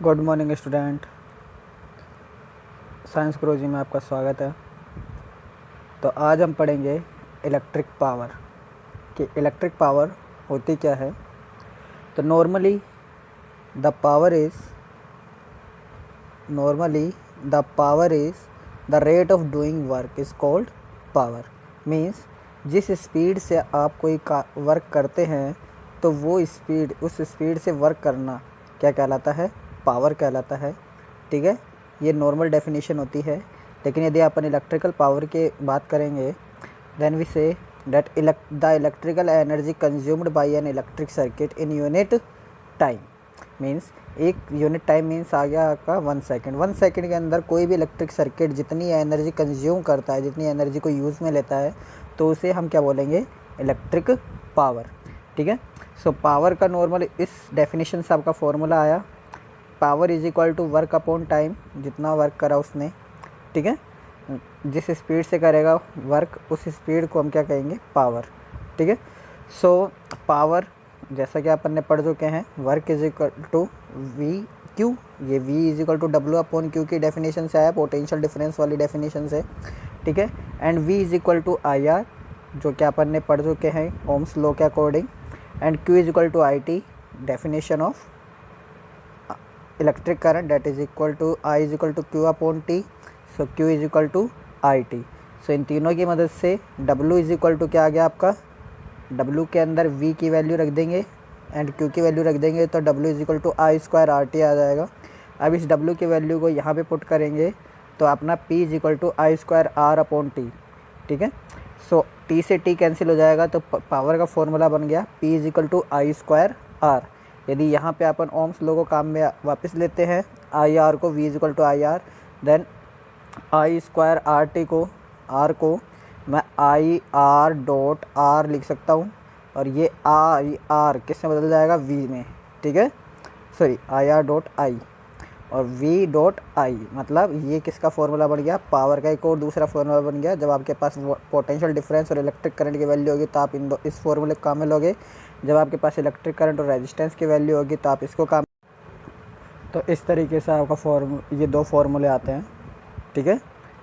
Good morning student. Science गुरुजी में आपका स्वागत है। तो आज हम पढ़ेंगे इलेक्ट्रिक पावर कि इलेक्ट्रिक पावर होती क्या है। तो normally the power is the rate of doing work is called power. Means जिस स्पीड से आप कोई वर्क करते हैं तो वो स्पीड, उस स्पीड से वर्क करना क्या कहलाता है? पावर कहलाता है। ठीक है, ये नॉर्मल डेफिनेशन होती है। लेकिन यदि अपन इलेक्ट्रिकल पावर की बात करेंगे then we say that the electrical energy consumed by an electric circuit in unit time. Means एक यूनिट टाइम मीन्स आ गया आपका 1 सेकेंड। 1 सेकेंड के अंदर कोई भी इलेक्ट्रिक सर्किट जितनी एनर्जी कंज्यूम करता है, जितनी एनर्जी को यूज़ में लेता है, तो उसे हम क्या बोलेंगे? Electric power. ठीक है, सो पावर का नॉर्मल इस डेफिनेशन से आपका फॉर्मूला आया, power is equal to work upon time, जितना वर्क करा उसने। ठीक है, जिस स्पीड से करेगा वर्क उस स्पीड को हम क्या कहेंगे? पावर। ठीक है, सो पावर जैसा कि अपन ने पढ़ चुके हैं, work is equal to V Q. ये V is equal to W upon Q की डेफिनेशन से आया, पोटेंशियल डिफरेंस वाली डेफिनेशन से। ठीक है, and V is equal to I R, जो कि अपन ने पढ़ चुके हैं ओम्स लॉ के according. And Q is equal to I T, definition of electric current, that is equal to I is equal to Q upon T. So Q is equal to I T. So इन तीनों की मदद से W is equal to क्या आ गया आपका? W के अंदर वी की वैल्यू रख देंगे एंड क्यू की वैल्यू रख देंगे, तो W is equal to I square R T आ जाएगा। अब इस डब्ल्यू की वैल्यू को यहाँ पे पुट करेंगे तो अपना P is equal to I square R upon T. ठीक है, सो टी से टी कैंसिल हो जाएगा, तो पावर का फॉर्मूला बन गया P is equal to I square R. यदि यहाँ पे अपन ओम्स लॉ को काम में वापस लेते हैं, आई आर को V is equal to I R, then I square R T को, आर को मैं आई आर डॉट आर लिख सकता हूँ, और ये आई आर किस में बदल जाएगा? वी में। ठीक है, sorry I R dot I और वी डॉट आई, मतलब ये किसका फॉर्मूला बन गया? पावर का एक और दूसरा फॉर्मूला बन गया। जब आपके पास पोटेंशियल डिफरेंस और इलेक्ट्रिक करंट की वैल्यू होगी तो आप इस फॉर्मूले को काम में लोगे। जब आपके पास इलेक्ट्रिक करंट और रेजिस्टेंस की वैल्यू होगी तो आप इसको काम। तो इस तरीके से आपका ये दो फार्मूले आते हैं। ठीक है,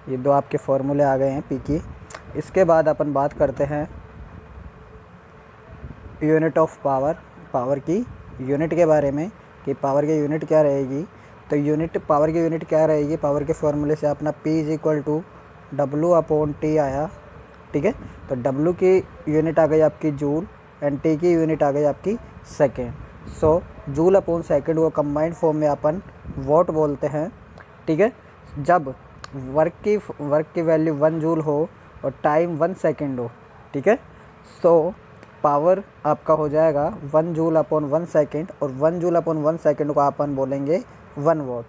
ये दो आपके फार्मूले आ गए हैं पी की। इसके बाद अपन बात करते हैं यूनिट ऑफ पावर, पावर की यूनिट के बारे में कि पावर की यूनिट क्या रहेगी। तो पावर की यूनिट क्या रहेगी? पावर के फॉर्मूले से अपना P is equal to W upon T आया। ठीक है, तो W की यूनिट आ गई आपकी जूल एंड T की यूनिट आ गई आपकी सेकेंड। सो जूल अपॉन सेकेंड को कंबाइंड फॉर्म में अपन वॉट बोलते हैं। ठीक है, जब वर्क की वैल्यू 1 जूल हो और टाइम 1 सेकेंड हो। ठीक है, सो पावर आपका हो जाएगा 1 जूल अपॉन 1 सेकेंड, और 1 जूल अपॉन 1 सेकेंड को अपन बोलेंगे 1 what.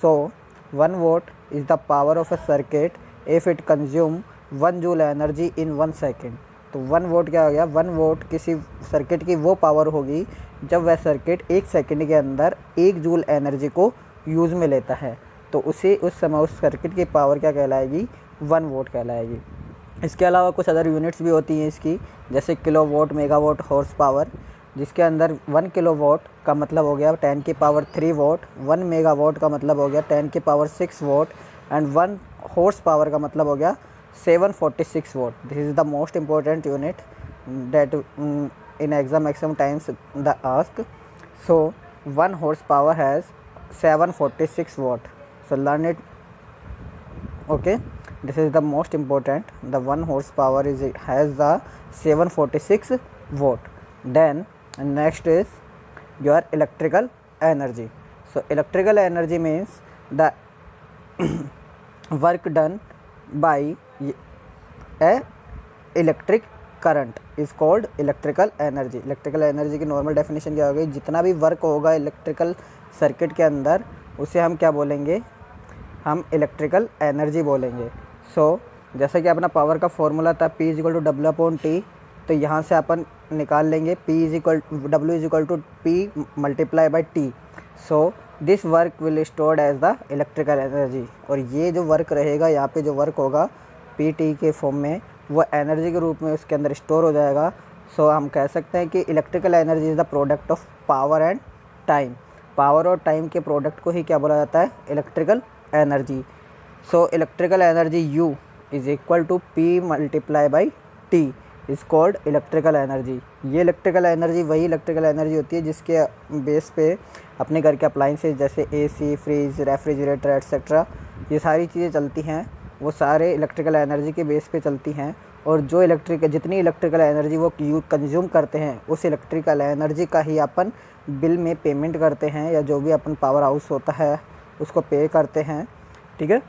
So 1 what is the power of a circuit if it consume 1 joule energy in 1 second. तो 1 वोट क्या हो गया? 1 वोट किसी सर्किट की वो पावर होगी जब वह सर्किट 1 सेकेंड के अंदर 1 जूल एनर्जी को यूज़ में लेता है, तो उस समय उस सर्किट की पावर क्या कहलाएगी? 1 वोट कहलाएगी। इसके अलावा कुछ अदर यूनिट्स भी होती हैं इसकी, जैसे किलोवाट, मेगावाट, हॉर्स पावर, जिसके अंदर 1 किलोवाट का मतलब हो गया 10 की पावर 3 वोट, 1 मेगावाट का मतलब हो गया 10 की power 6 vote, and 1 horse power का मतलब हो गया 746 vote. This is the most important unit that in exam times the ask. So 1 horse power has 746 vote. So learn it. Okay, this is the most important. The 1 horsepower has the 746 watt. Then next is your electrical energy. So electrical energy means the work done by a electric current is called electrical energy. Electrical energy की normal definition क्या होगी? जितना भी work होगा electrical circuit के अंदर उसे हम क्या बोलेंगे? हम इलेक्ट्रिकल एनर्जी बोलेंगे। सो जैसे कि अपना पावर का फॉर्मूला था P is equal to W upon T, तो यहाँ से अपन निकाल लेंगे W is equal to P multiply by T. So this work will stored as the electrical energy, और ये जो वर्क रहेगा यहाँ पे जो वर्क होगा पी टी के फॉर्म में, वो एनर्जी के रूप में उसके अंदर स्टोर हो जाएगा। सो हम कह सकते हैं कि electrical energy is the product of power and time. पावर और टाइम के प्रोडक्ट को ही क्या बोला जाता है, electrical energy. So electrical energy U is equal to P multiply by T is called electrical energy. ये इलेक्ट्रिकल एनर्जी वही इलेक्ट्रिकल एनर्जी होती है जिसके बेस पे अपने घर के अप्लाइंसेज जैसे AC, फ्रिज, रेफ्रिजरेटर एट्सेट्रा ये सारी चीज़ें चलती हैं, वो सारे इलेक्ट्रिकल एनर्जी के बेस पे चलती हैं। और जो जितनी इलेक्ट्रिकल एनर्जी वो कंज्यूम करते हैं, उस इलेक्ट्रिकल एनर्जी का ही अपन बिल में पेमेंट करते हैं, या जो भी अपन पावर हाउस होता है उसको पे करते हैं। ठीक है,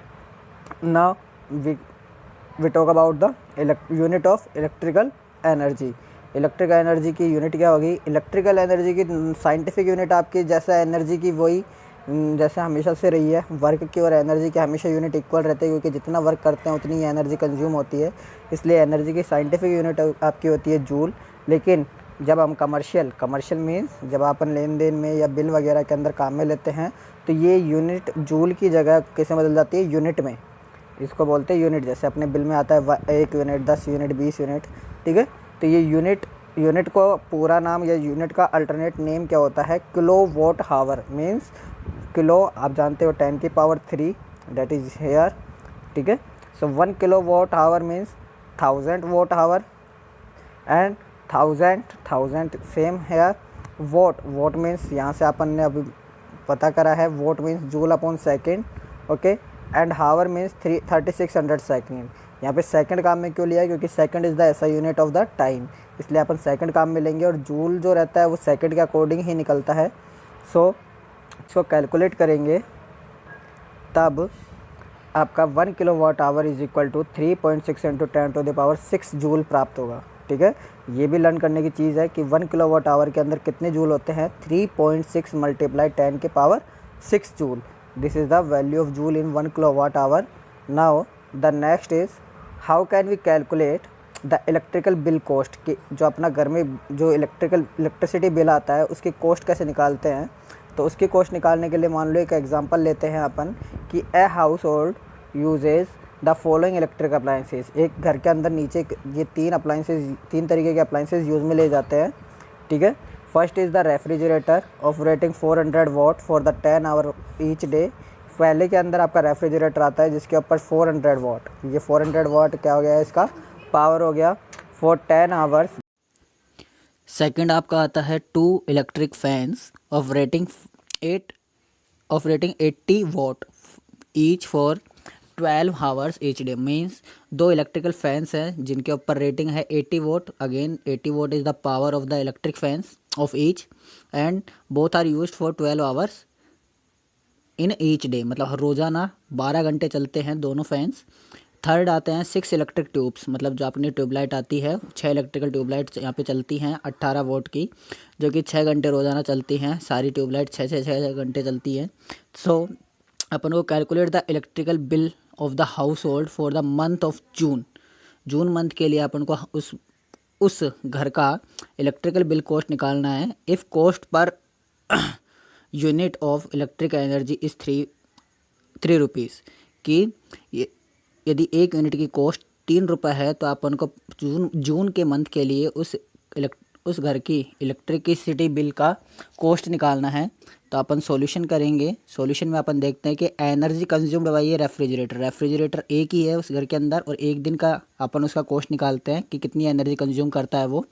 now we talk about the unit of electrical energy. Electrical energy की यूनिट क्या होगी, इलेक्ट्रिकल एनर्जी की साइंटिफिक यूनिट आपकी जैसा एनर्जी की वही जैसे हमेशा से रही है, वर्क की और एनर्जी की हमेशा यूनिट इक्वल रहते हैं, क्योंकि जितना वर्क करते हैं उतनी ही एनर्जी कंज्यूम होती है, इसलिए एनर्जी की साइंटिफिक यूनिट आपकी होती है जूल। लेकिन जब हम कमर्शियल मीन्स जब अपन लेन देन में या बिल वगैरह के अंदर काम में लेते हैं, तो ये यूनिट जूल की जगह कैसे बदल जाती है, यूनिट में। इसको बोलते हैं यूनिट, जैसे अपने बिल में आता है 1 यूनिट, 10 यूनिट, 20 यूनिट। ठीक है, तो ये यूनिट को पूरा नाम या यूनिट का अल्टरनेट नेम क्या होता है, kilo watt hour. Means kilo आप जानते हो 10 की पावर 3 दैट इज हेयर। ठीक है, so 1 kilo watt hour means 1000 watt hour, and 1000 same here. Watt means यहाँ से अपन ने अभी पता करा है, watt means joule upon second. Okay, and hour means 3600 second. यहाँ पे सेकंड काम में क्यों लिया है, क्योंकि सेकंड इज़ द ऐसा यूनिट ऑफ द टाइम, इसलिए अपन सेकंड काम में लेंगे। और जूल जो रहता है वो सेकंड के अकॉर्डिंग ही निकलता है। सो इसको कैलकुलेट करेंगे तब आपका 1 kilo watt hour is equal to 3.6 into 10⁻6 joule प्राप्त होगा। ठीक है, ये भी लर्न करने की चीज़ है कि 1 किलो वाट आवर के अंदर कितने जूल होते हैं, 3.6 multiply 10⁻6 joule. This is the value of joule in 1 kilo watt hour. Now the next is how can we calculate the electrical bill cost, कि जो अपना घर में जो इलेक्ट्रिसिटी बिल आता है उसकी कॉस्ट कैसे निकालते हैं। तो उसकी कॉस्ट निकालने के लिए मान लो एक एग्जांपल लेते हैं अपन कि a house hold uses the following electric appliances. एक घर के अंदर नीचे ये 3 तरीके के अप्लाइंसेज यूज़ में ले जाते हैं। ठीक है, first is the refrigerator operating 400 watt for the 10 hour each day. पहले के अंदर आपका रेफ्रिजरेटर आता है जिसके ऊपर 400 वाट, ये 400 वाट क्या हो गया, इसका पावर हो गया फॉर 10 आवर्स। सेकंड आपका आता है 2 electric fans operating 80 watt each for 12 hours each day. Means 2 electrical fans हैं जिनके ऊपर रेटिंग है 80 watt. Again 80 watt is the power of the electric fans of each, and both are used for 12 hours in each day, मतलब रोज़ाना 12 घंटे चलते हैं दोनों फैंस। थर्ड आते हैं 6 इलेक्ट्रिक ट्यूब्स, मतलब जो अपनी ट्यूबलाइट आती है 6 इलेक्ट्रिकल ट्यूबलाइट्स यहाँ पे चलती हैं 18 वोल्ट की, जो कि 6 घंटे रोज़ाना चलती हैं। सारी ट्यूबलाइट 6 घंटे चलती हैं। सो अपन को calculate the electrical bill of the house hold for the month of June month के लिए अपन को उस घर का इलेक्ट्रिकल बिल कॉस्ट निकालना है। If cost per unit of electric energy is 3 rupees, कि यदि 1 यूनिट की कॉस्ट 3 रुपये है तो अपन को जून के मंथ के लिए उस घर की इलेक्ट्रिसिटी बिल का कॉस्ट निकालना है। तो अपन सॉल्यूशन करेंगे। सॉल्यूशन में अपन देखते हैं कि एनर्जी कंज्यूम्ड बाय ये रेफ्रिजरेटर एक ही है उस घर के अंदर, और एक दिन का अपन उसका कॉस्ट निकालते हैं कि कितनी एनर्जी कंज्यूम करता है वो।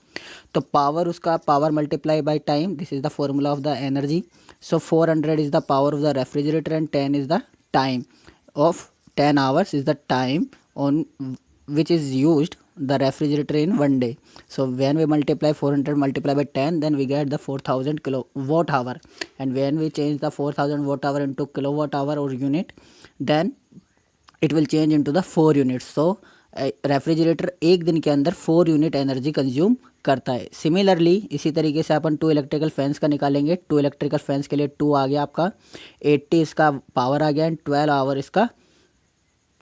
तो power multiply by time, this is the formula of the energy. So 400 is the power of the refrigerator and 10 is the time of 10 hours is the time on which is used the refrigerator in 1 day. So when we multiply 400 multiply by 10, then we get the 4000 kilowatt hour, and when we change the 4000 watt hour into kilowatt hour or unit, then it will change into the 4 units. So refrigerator एक दिन के अंदर 4 unit energy consume करता है। Similarly इसी तरीके से अपन 2 electrical fans का निकालेंगे। 2 इलेक्ट्रिकल फैंस के लिए 2 आ गया आपका, 80 इसका पावर आ गया, एंड 12 आवर इसका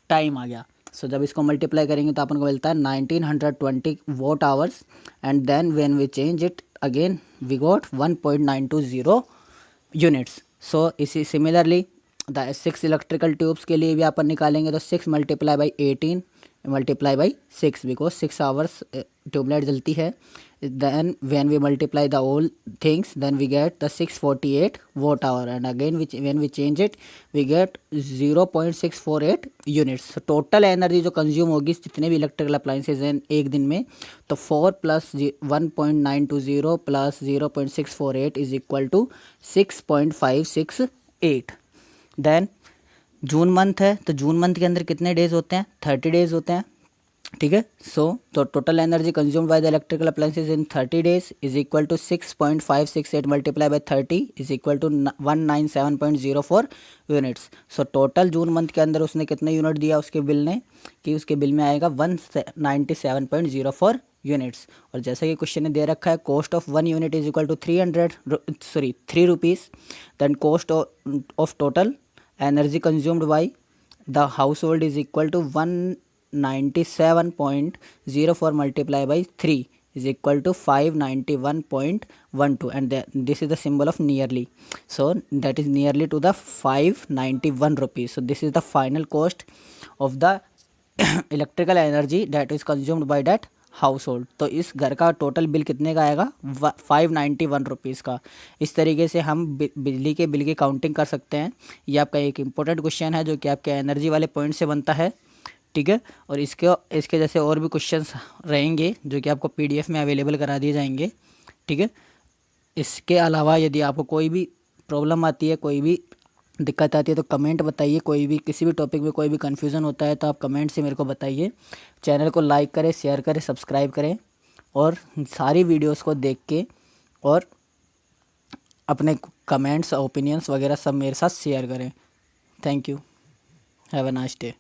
टाइम आ गया। सो जब इसको मल्टीप्लाई करेंगे तो अपन को मिलता है 1920 watt hours, and then when we change it again we got 1.920 units. So इसी सिमिलरली द 6 इलेक्ट्रिकल ट्यूब्स के लिए भी अपन निकालेंगे तो 6 multiply by 18 multiply by 6, because 6 hours tubelight जलती है। then when we multiply the all things, then we get the 648 watt hour, and again when we change it we get 0.648 units. So total energy जो consume होगी जितने भी electrical appliances हैं एक दिन में, तो 4 plus 1.920 plus 0.648 is equal to 6.568. Then June month है, तो जून मंथ के अंदर कितने डेज होते हैं? 30 डेज होते हैं, ठीक है. सो तो total energy consumed by the electrical appliances in 30 days is equal to 6.568 multiply by 30 is equal to 197.04 units. So total June month के अंदर उसने कितने यूनिट दिया उसके बिल ने, कि उसके बिल में आएगा 197.04 यूनिट्स. और जैसा कि क्वेश्चन ने दे रखा है cost of 1 unit is equal to 3 rupees. Then cost of total energy consumed by the household is equal to 197.04 multiplied by 3 is equal to 591.12, and this is the symbol of nearly, so that is nearly to the 591 rupees. So this is the final cost of the electrical energy that is consumed by that house hold. तो इस घर का total bill कितने का आएगा? 591 rupees का. इस तरीके से हम बिजली के बिल की काउंटिंग कर सकते हैं. ये आपका एक इम्पोर्टेंट क्वेश्चन है जो कि आपके एनर्जी वाले पॉइंट से बनता है, ठीक है. और इसके जैसे और भी क्वेश्चंस रहेंगे जो कि आपको पीडीएफ में अवेलेबल करा दिए जाएंगे, ठीक है. इसके अलावा यदि आपको कोई भी प्रॉब्लम आती है, कोई भी दिक्कत आती है, तो कमेंट बताइए. कोई भी किसी भी टॉपिक में कोई भी कन्फ्यूज़न होता है तो आप कमेंट से मेरे को बताइए. चैनल को लाइक करें, शेयर करें, सब्सक्राइब करें, और सारी वीडियोस को देख के और अपने कमेंट्स, ओपिनियंस वगैरह सब मेरे साथ शेयर करें. Thank you. Have a nice day.